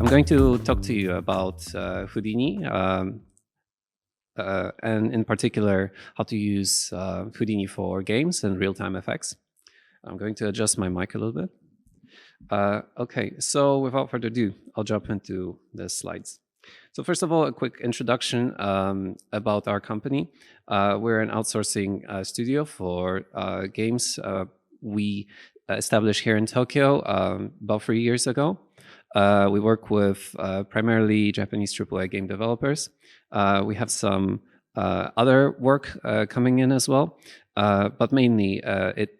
going to talk to you about Houdini, and in particular, how to use Houdini for games and real-time effects. I'm going to adjust my mic a little bit. Okay, so without further ado, I'll jump into the slides. So first of all, a quick introduction about our company. We're an outsourcing studio for games. We established here in Tokyo about 3 years ago. We work with primarily Japanese AAA game developers. We have some other work coming in as well, but mainly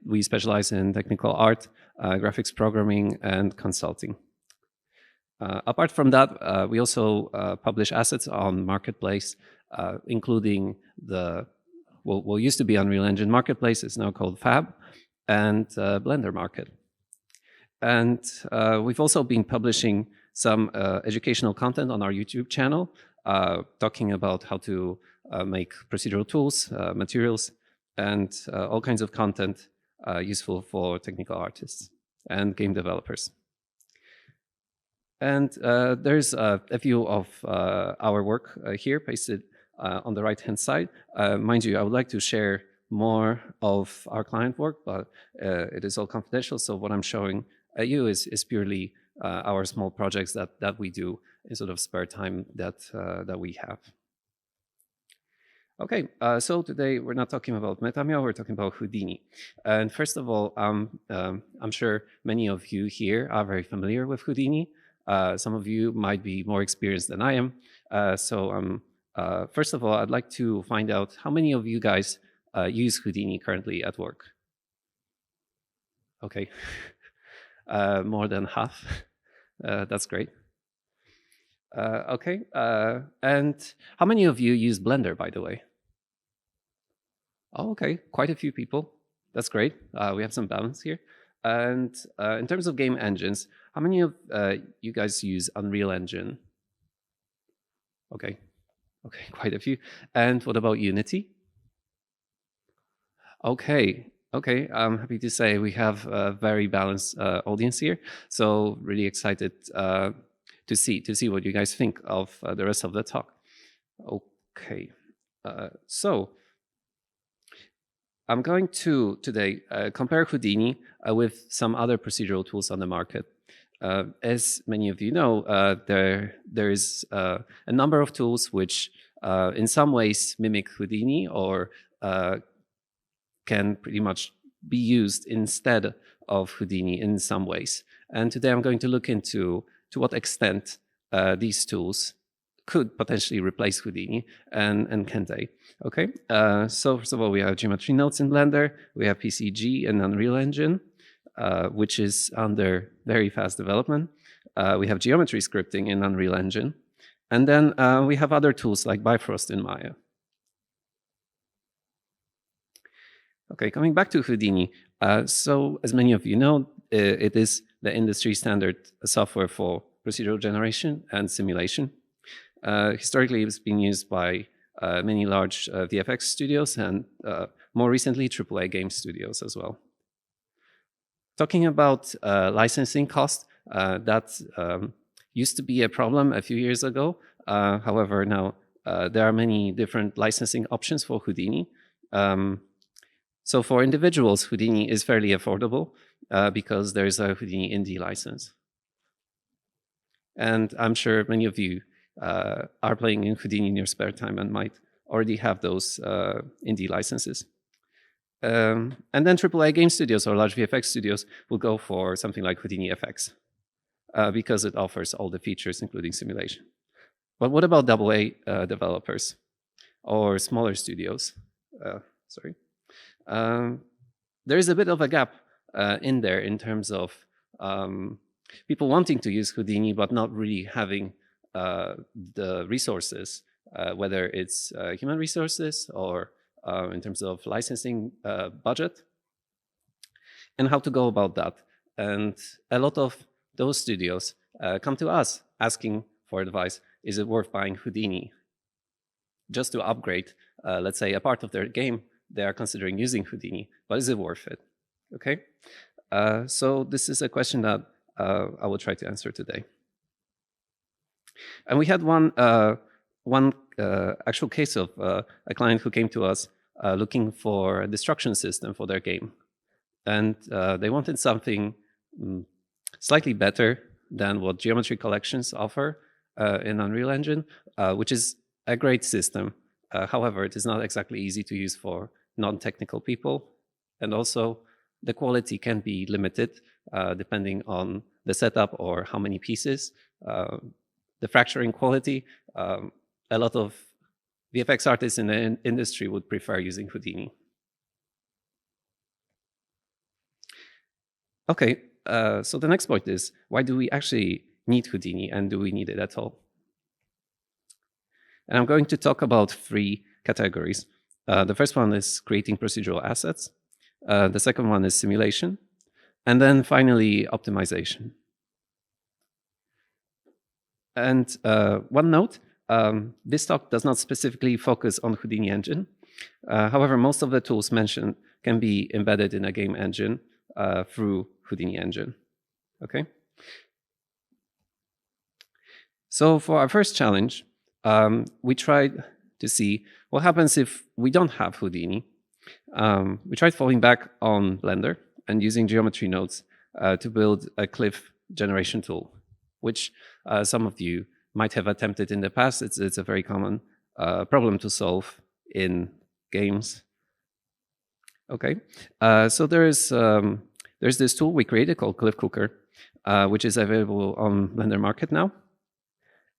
we specialize in technical art, graphics programming, and consulting. Apart from that, we also publish assets on Marketplace, including what used to be Unreal Engine Marketplace, is now called Fab, and Blender Market. And we've also been publishing some educational content on our YouTube channel, talking about how to make procedural tools, materials, and all kinds of content useful for technical artists and game developers. And there's a view of our work here pasted on the right-hand side. Mind you, I would like to share more of our client work, but it is all confidential. So what I'm showing you is purely our small projects that we do in sort of spare time that we have. Okay, so today we're not talking about Meta Meow, we're talking about Houdini. And first of all, I'm sure many of you here are very familiar with Houdini. Some of you might be more experienced than I am. First of all, I'd like to find out how many of you guys use Houdini currently at work. Okay, more than half. That's great. Okay, and how many of you use Blender, by the way? Oh, okay, quite a few people. That's great. We have some balance here. And in terms of game engines, how many of you guys use Unreal Engine? Okay, quite a few. And what about Unity? Okay, I'm happy to say we have a very balanced audience here. So really excited to see what you guys think of the rest of the talk. Okay, so I'm going to today compare Houdini with some other procedural tools on the market. As many of you know, there is a number of tools which in some ways mimic Houdini or can pretty much be used instead of Houdini in some ways. And today I'm going to look into to what extent these tools could potentially replace Houdini, and can they? Okay, so first of all, we have geometry nodes in Blender, we have PCG in Unreal Engine, which is under very fast development. We have geometry scripting in Unreal Engine, and then we have other tools like Bifrost in Maya. Okay, coming back to Houdini. So as many of you know, it is the industry standard software for procedural generation and simulation. Historically, it's been used by many large VFX studios and more recently AAA game studios as well. Talking about licensing cost, that used to be a problem a few years ago. However, now there are many different licensing options for Houdini. So for individuals, Houdini is fairly affordable because there is a Houdini Indie license. And I'm sure many of you are playing in Houdini in your spare time and might already have those Indie licenses. And then AAA game studios or large VFX studios will go for something like Houdini FX because it offers all the features, including simulation. But what about AA developers or smaller studios? Sorry. There is a bit of a gap in there in terms of people wanting to use Houdini but not really having the resources, whether it's human resources or in terms of licensing budget, and how to go about that. And a lot of those studios come to us asking for advice. Is it worth buying Houdini just to upgrade, let's say, a part of their game? They are considering using Houdini, but is it worth it? Okay, so this is a question that I will try to answer today. And we had one actual case of a client who came to us looking for a destruction system for their game. And they wanted something slightly better than what Geometry Collections offer in Unreal Engine, which is a great system. However, it is not exactly easy to use for non-technical people. And also, the quality can be limited depending on the setup or how many pieces. The fracturing quality, a lot of VFX artists in the industry would prefer using Houdini. Okay, so the next point is, why do we actually need Houdini, and do we need it at all? And I'm going to talk about 3 categories. The first one is creating procedural assets. The second one is simulation. And then finally, optimization. And one note, this talk does not specifically focus on Houdini engine. However, most of the tools mentioned can be embedded in a game engine through Houdini engine. Okay. So for our first challenge, we tried to see what happens if we don't have Houdini. We tried falling back on Blender and using geometry nodes to build a cliff generation tool, which some of you might have attempted in the past. It's a very common problem to solve in games. Okay, so there's this tool we created called Cliff Cooker, which is available on Blender Market now.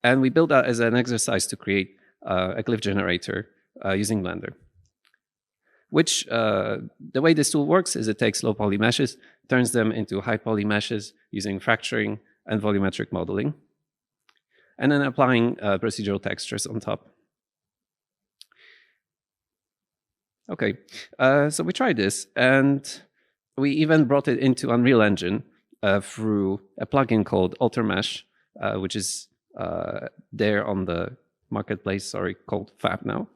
And we built that as an exercise to create a cliff generator using Blender. Which, the way this tool works is it takes low poly meshes, turns them into high poly meshes using fracturing and volumetric modeling, and then applying procedural textures on top. Okay, so we tried this, and we even brought it into Unreal Engine through a plugin called AlterMesh, which is there on the marketplace, called Fab now.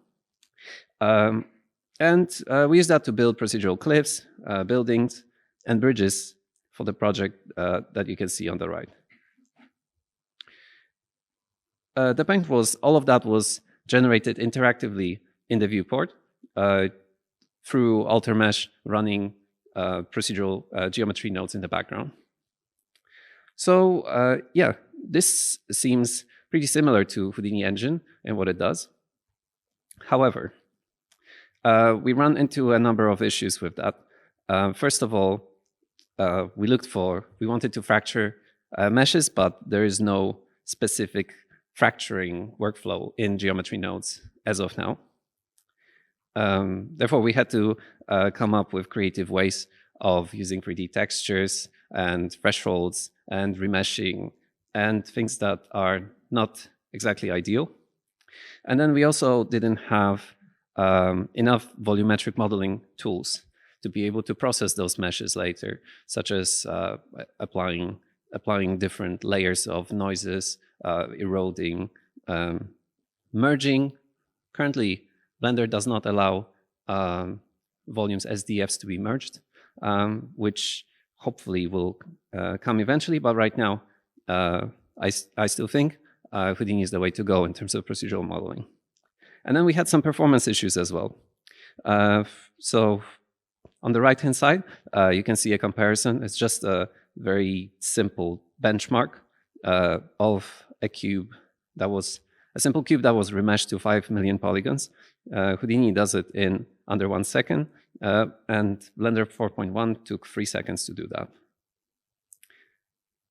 And we use that to build procedural cliffs, buildings, and bridges for the project that you can see on the right. The point was, all of that was generated interactively in the viewport through AlterMesh running procedural geometry nodes in the background. So yeah, this seems pretty similar to Houdini Engine and what it does. However, we run into a number of issues with that. First of all, we wanted to fracture meshes, but there is no specific fracturing workflow in geometry nodes as of now. Therefore, we had to come up with creative ways of using 3D textures and thresholds and remeshing and things that are not exactly ideal. And then we also didn't have enough volumetric modeling tools to be able to process those meshes later, such as applying different layers of noises, eroding, merging. Currently, Blender does not allow volumes SDFs to be merged, which hopefully will come eventually. But right now, I still think Houdini is the way to go in terms of procedural modeling. And then we had some performance issues as well. So on the right-hand side, you can see a comparison. It's just a very simple benchmark of a cube that was a simple cube that was remeshed to 5 million polygons. Houdini does it in under 1 second, and Blender 4.1 took 3 seconds to do that.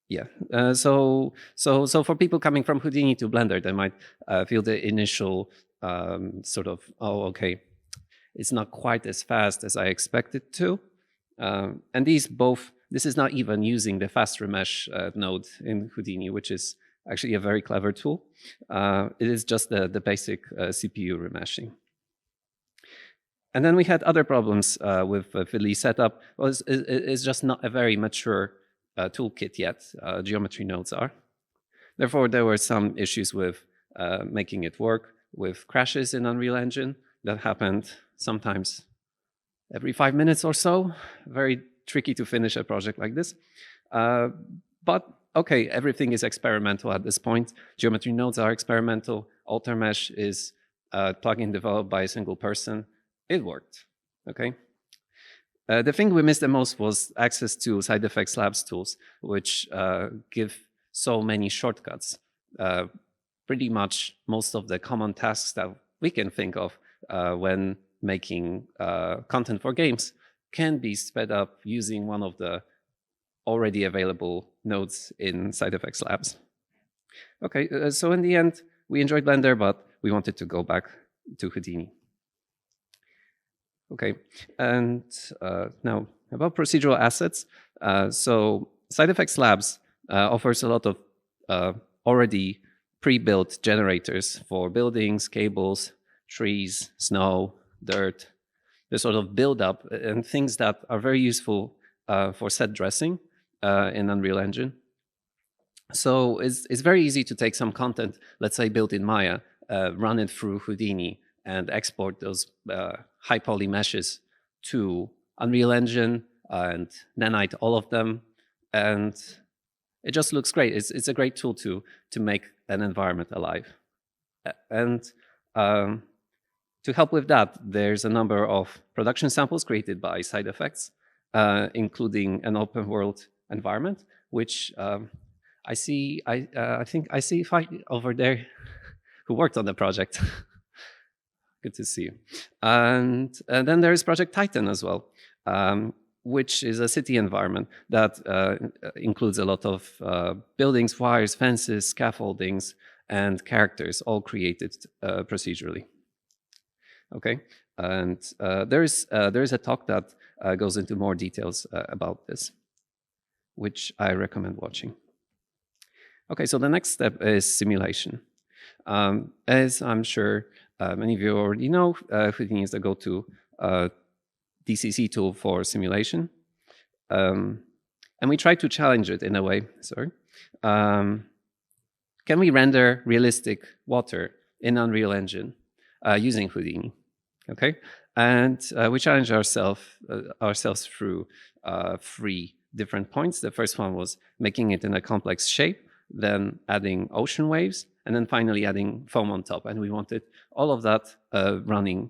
Yeah, so for people coming from Houdini to Blender, they might feel the initial sort of, oh, okay, it's not quite as fast as I expected to. And this is not even using the fast remesh node in Houdini, which is actually a very clever tool. It is just the basic CPU remeshing. And then we had other problems with fiddly setup. Well, it's just not a very mature toolkit yet. Geometry nodes are. Therefore, there were some issues with making it work, with crashes in Unreal Engine that happened sometimes every 5 minutes or so. Very tricky to finish a project like this. But okay, everything is experimental at this point. Geometry nodes are experimental. Alter Mesh is a plugin developed by a single person. It worked, okay? The thing we missed the most was access to SideFX Labs tools, which give so many shortcuts. Pretty much most of the common tasks that we can think of when making content for games can be sped up using one of the already available nodes in SideFX Labs. Okay, so in the end, we enjoyed Blender, but we wanted to go back to Houdini. Okay, and now about procedural assets. So SideFX Labs offers a lot of already pre-built generators for buildings, cables, trees, snow, dirt, the sort of build-up and things that are very useful for set dressing in Unreal Engine. So it's very easy to take some content, let's say built in Maya, run it through Houdini, and export those high poly meshes to Unreal Engine and nanite all of them, and it just looks great. It's a great tool to make an environment alive. And to help with that, there's a number of production samples created by SideFX, including an open world environment, which I think I see Fight over there who worked on the project. Good to see you. And then there is Project Titan as well, which is a city environment that includes a lot of buildings, wires, fences, scaffoldings, and characters, all created procedurally. Okay, and there is a talk that goes into more details about this, which I recommend watching. Okay, so the next step is simulation. As I'm sure many of you already know, Houdini is the go-to DCC tool for simulation. And we try to challenge it in a way, sorry. Can we render realistic water in Unreal Engine using Houdini? Okay, and we challenge ourselves through 3 different points. The first one was making it in a complex shape, then adding ocean waves, and then finally adding foam on top. And we wanted all of that running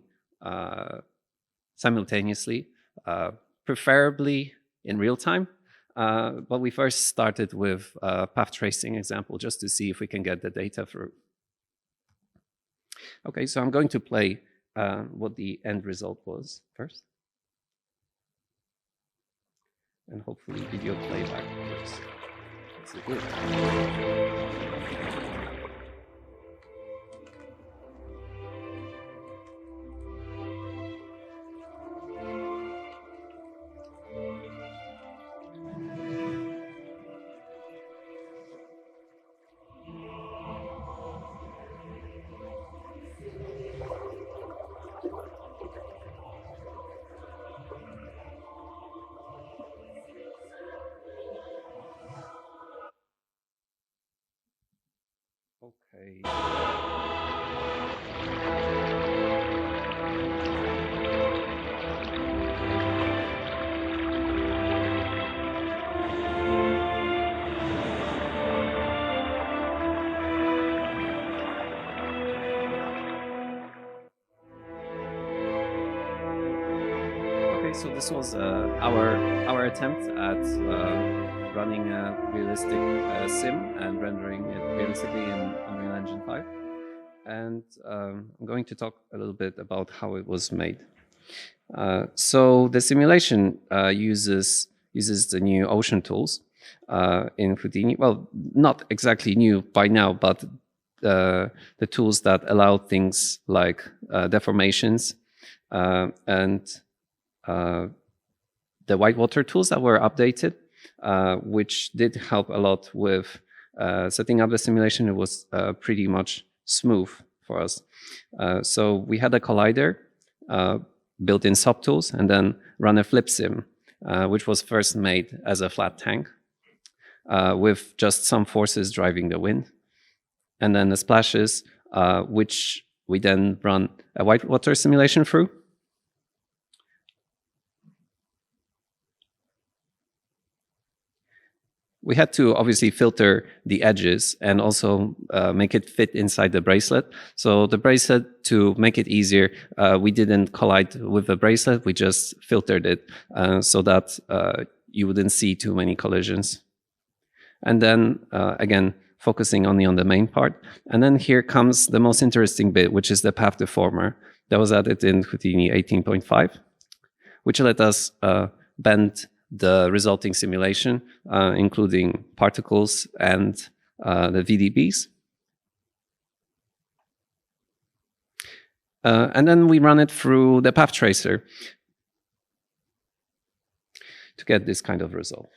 simultaneously, preferably in real time. But we first started with a path tracing example just to see if we can get the data through. Okay, so I'm going to play what the end result was first. And hopefully video playback works. It's good. Okay. So this was our attempt at running a realistic sim and rendering it realistically in Unreal Engine 5. And I'm going to talk a little bit about how it was made. So the simulation uses the new ocean tools in Houdini. Well, not exactly new by now, but the tools that allow things like deformations and the whitewater tools that were updated, which did help a lot with setting up the simulation. It was pretty much smooth for us. So we had a collider built in subtools and then run a flip sim, which was first made as a flat tank with just some forces driving the wind. And then the splashes, which we then run a whitewater simulation through. we had to obviously filter the edges and also make it fit inside the bracelet. So the bracelet, to make it easier, we didn't collide with the bracelet. We just filtered it so that you wouldn't see too many collisions. And then again, focusing only on the main part. And then here comes the most interesting bit, which is the path deformer that was added in Houdini 18.5, which let us bend the resulting simulation, including particles and the VDBs. And then we run it through the path tracer to get this kind of result.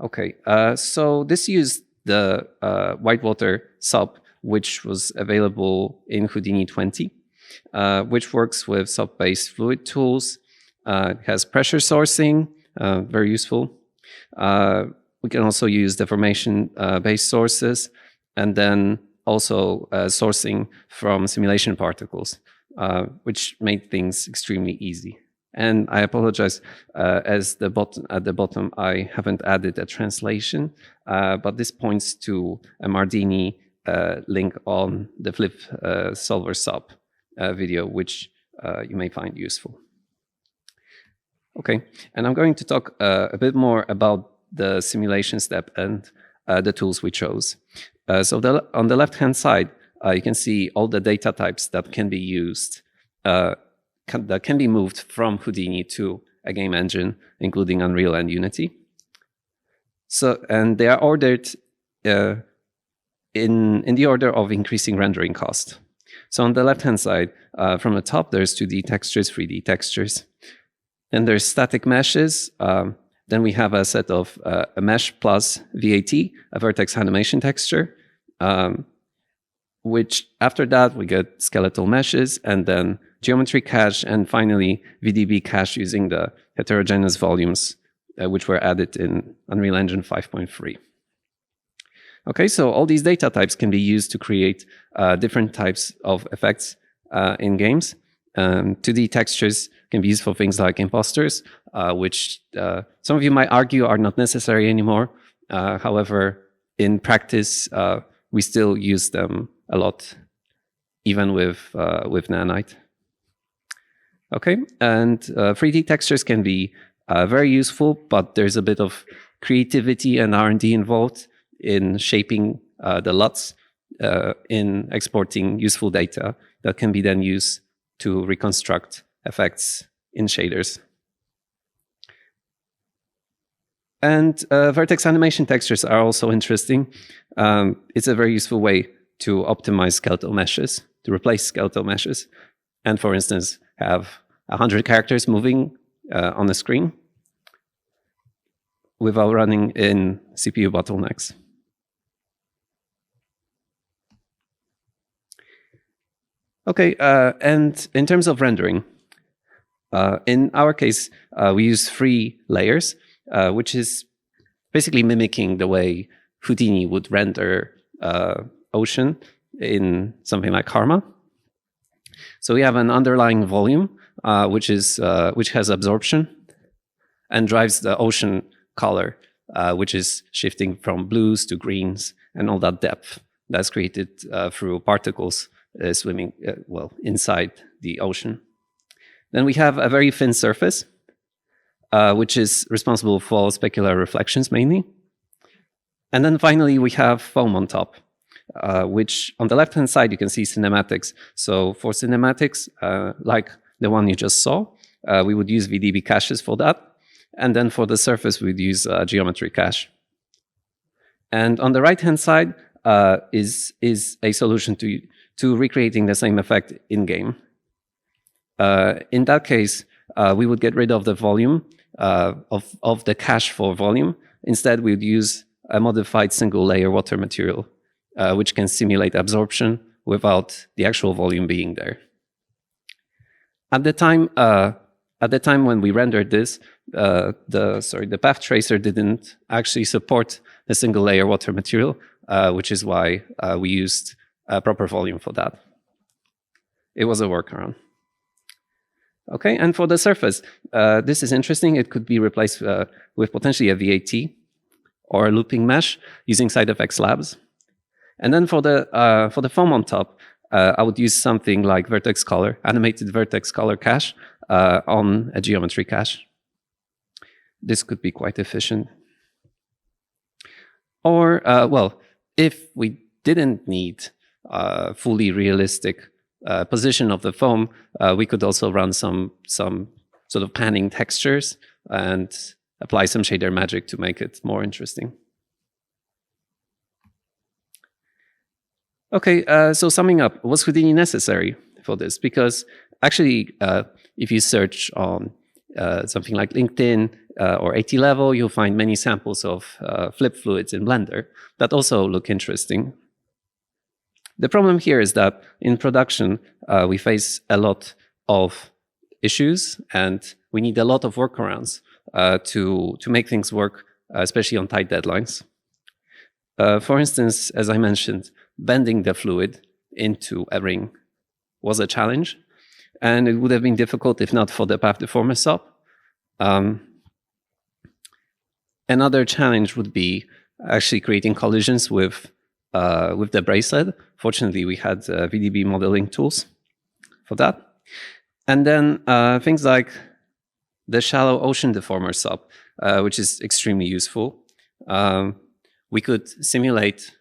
Okay, so this used the whitewater sub, which was available in Houdini 20, which works with sub-based fluid tools. It has pressure sourcing, very useful. We can also use deformation-based sources, and then also sourcing from simulation particles, which made things extremely easy. And I apologize, at the bottom, I haven't added a translation, but this points to a Mardini link on the Flip Solver Sub video, which you may find useful. Okay, and I'm going to talk a bit more about the simulation step and the tools we chose. So on the left-hand side, you can see all the data types that can be used, that can be moved from Houdini to a game engine, including Unreal and Unity. So, and they are ordered in the order of increasing rendering cost. So on the left-hand side, from the top, there's 2D textures, 3D textures. Then there's static meshes. Then we have a set of a mesh plus VAT, a vertex animation texture, which after that we get skeletal meshes, and then geometry cache, and finally VDB cache using the heterogeneous volumes, which were added in Unreal Engine 5.3. Okay, so all these data types can be used to create different types of effects in games. 2D textures can be used for things like imposters, which some of you might argue are not necessary anymore. However, in practice, we still use them a lot, even with Nanite. Okay, and 3D textures can be very useful, but there's a bit of creativity and R&D involved in shaping the LUTs, in exporting useful data that can be then used to reconstruct effects in shaders. And vertex animation textures are also interesting. It's a very useful way to optimize skeletal meshes, to replace skeletal meshes, and for instance, have 100 characters moving on the screen without running in CPU bottlenecks. Okay, and in terms of rendering, in our case, we use 3 layers, which is basically mimicking the way Houdini would render ocean in something like Karma. So we have an underlying volume, which has absorption and drives the ocean color, which is shifting from blues to greens and all that depth that's created through particles swimming inside the ocean. Then we have a very thin surface, which is responsible for specular reflections mainly. And then finally, we have foam on top, which on the left-hand side, you can see cinematics. So for cinematics, like the one you just saw, we would use VDB caches for that. And then for the surface, we'd use geometry cache. And on the right-hand side is a solution to recreating the same effect in-game. In that case, we would get rid of the volume of the cache for volume. Instead, we would use a modified single-layer water material, which can simulate absorption without the actual volume being there. At the time when we rendered this, the path tracer didn't actually support the single-layer water material, which is why we used a proper volume for that. It was a workaround. Okay, and for the surface, this is interesting. It could be replaced with potentially a VAT or a looping mesh using SideFX Labs. And then for the foam on top, I would use something like vertex color, animated vertex color cache on a geometry cache. This could be quite efficient. Or, well, if we didn't need fully realistic position of the foam, we could also run some sort of panning textures and apply some shader magic to make it more interesting. Okay, so summing up, was Houdini necessary for this? Because actually, if you search on something like LinkedIn or AT level, you'll find many samples of flip fluids in Blender that also look interesting. The problem here is that in production, we face a lot of issues and we need a lot of workarounds to make things work, especially on tight deadlines. For instance, as I mentioned, bending the fluid into a ring was a challenge, and it would have been difficult if not for the path deformer SOP. Another challenge would be actually creating collisions with the bracelet. Fortunately, we had VDB modeling tools for that. And then things like the shallow ocean deformer SOP, which is extremely useful. We could simulate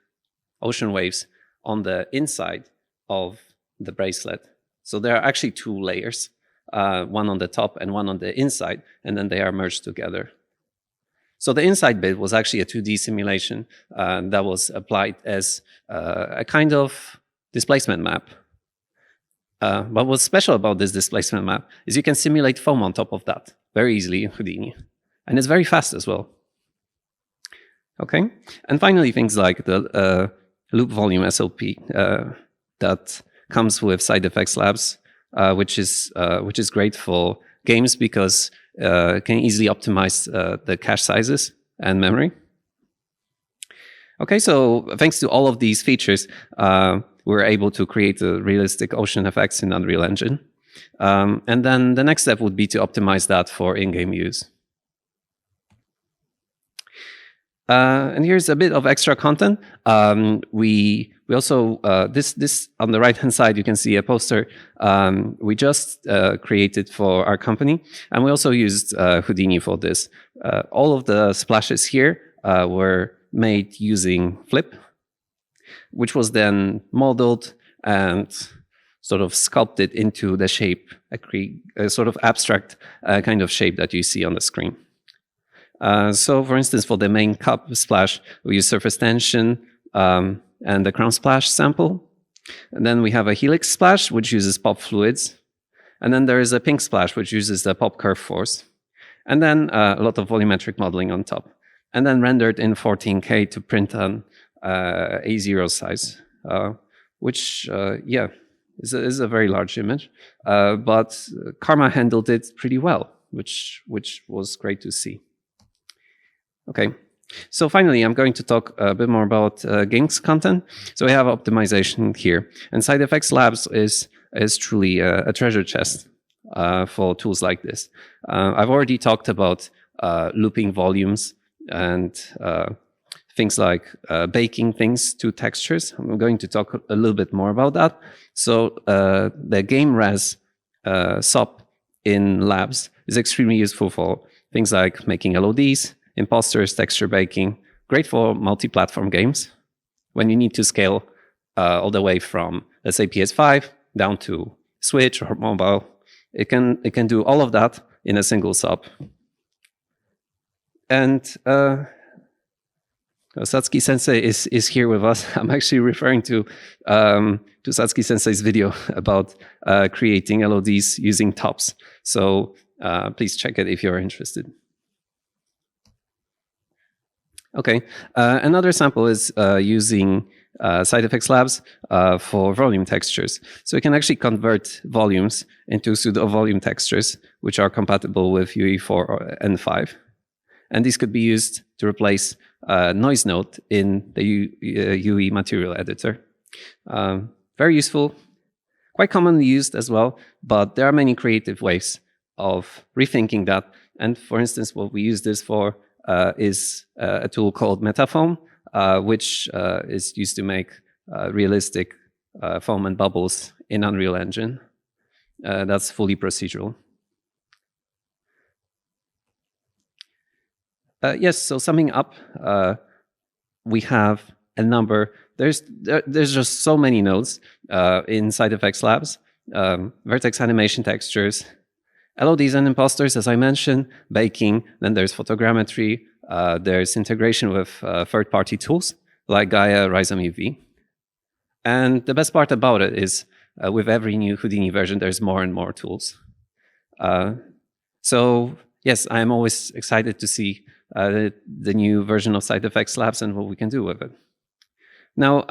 ocean waves on the inside of the bracelet. So there are actually two layers, one on the top and one on the inside, and then they are merged together. So the inside bit was actually a 2D simulation that was applied as a kind of displacement map. But what's special about this displacement map is you can simulate foam on top of that very easily in Houdini. And it's very fast as well. Okay, and finally, things like the loop volume SOP that comes with SideFX Labs, which is great for games because it can easily optimize the cache sizes and memory. Okay, so thanks to all of these features, we're able to create realistic ocean effects in Unreal Engine. And then the next step would be to optimize that for in-game use. And here's a bit of extra content. We also, this on the right-hand side, you can see a poster we just created for our company. And we also used Houdini for this. All of the splashes here were made using Flip, which was then modeled and sort of sculpted into the shape, a sort of abstract kind of shape that you see on the screen. So for instance, for the main cup splash, we use surface tension and the crown splash sample. And then we have a helix splash, which uses pop fluids. And then there is a pink splash, which uses the pop curve force. And then a lot of volumetric modeling on top. And then rendered in 14K to print on A0 size, which, yeah, is a very large image. But Karma handled it pretty well, which was great to see. Okay, so finally, I'm going to talk a bit more about games content. So we have optimization here, and SideFX Labs is truly a treasure chest for tools like this. I've already talked about looping volumes and things like baking things to textures. I'm going to talk a little bit more about that. So the game res SOP in Labs is extremely useful for things like making LODs, imposters, texture baking, great for multi-platform games when you need to scale all the way from, let's say, PS5 down to Switch or mobile. It can do all of that in a single SOP. And Satsuki Sensei is here with us. I'm actually referring to Satsuki Sensei's video about creating LODs using tops. So please check it if you're interested. Okay, another sample is using SideFX Labs for volume textures. So we can actually convert volumes into pseudo-volume textures, which are compatible with UE4 and 5. And these could be used to replace noise node in the UE material editor. Very useful, quite commonly used as well, but there are many creative ways of rethinking that. And for instance, what we use this for is a tool called MetaFoam, which is used to make realistic foam and bubbles in Unreal Engine. That's fully procedural. Yes, so summing up, we have a number. There's just so many nodes in SideFX Labs. Vertex animation textures, LODs and imposters, as I mentioned, baking. Then there's photogrammetry. There's integration with third-party tools like Gaia, Rhizome UV. And the best part about it is with every new Houdini version, there's more and more tools. So yes, I'm always excited to see the new version of SideFX Labs and what we can do with it. Now,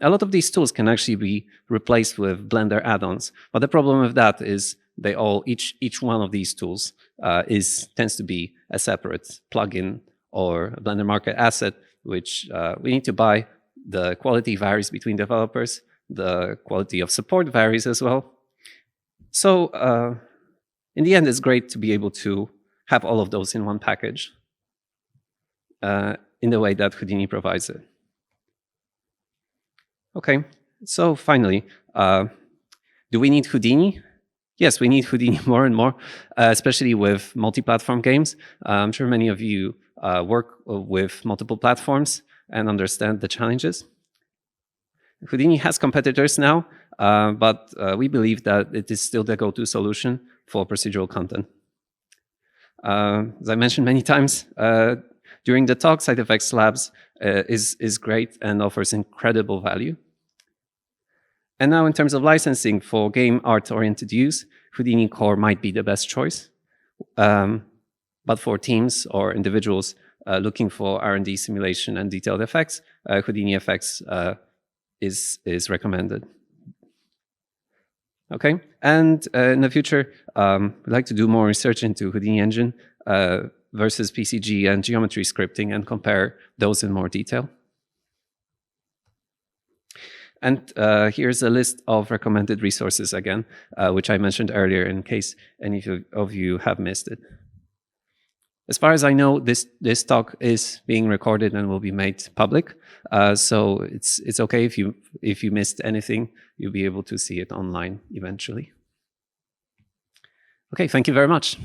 a lot of these tools can actually be replaced with Blender add-ons, but the problem with that is they all, each one of these tools tends to be a separate plugin or a Blender Market asset, which we need to buy. The quality varies between developers. The quality of support varies as well. So in the end, it's great to be able to have all of those in one package in the way that Houdini provides it. Okay, so finally, do we need Houdini? Yes, we need Houdini more and more, especially with multi-platform games. I'm sure many of you work with multiple platforms and understand the challenges. Houdini has competitors now, but we believe that it is still the go-to solution for procedural content. As I mentioned many times during the talk, SideFX Labs is great and offers incredible value. And now in terms of licensing for game art-oriented use, Houdini Core might be the best choice. But for teams or individuals looking for R&D simulation and detailed effects, Houdini FX is recommended. Okay, and in the future, we'd like to do more research into Houdini Engine versus PCG and geometry scripting and compare those in more detail. And here's a list of recommended resources again, which I mentioned earlier in case any of you have missed it. As far as I know, this talk is being recorded and will be made public. So it's okay if you missed anything, you'll be able to see it online eventually. Okay, thank you very much.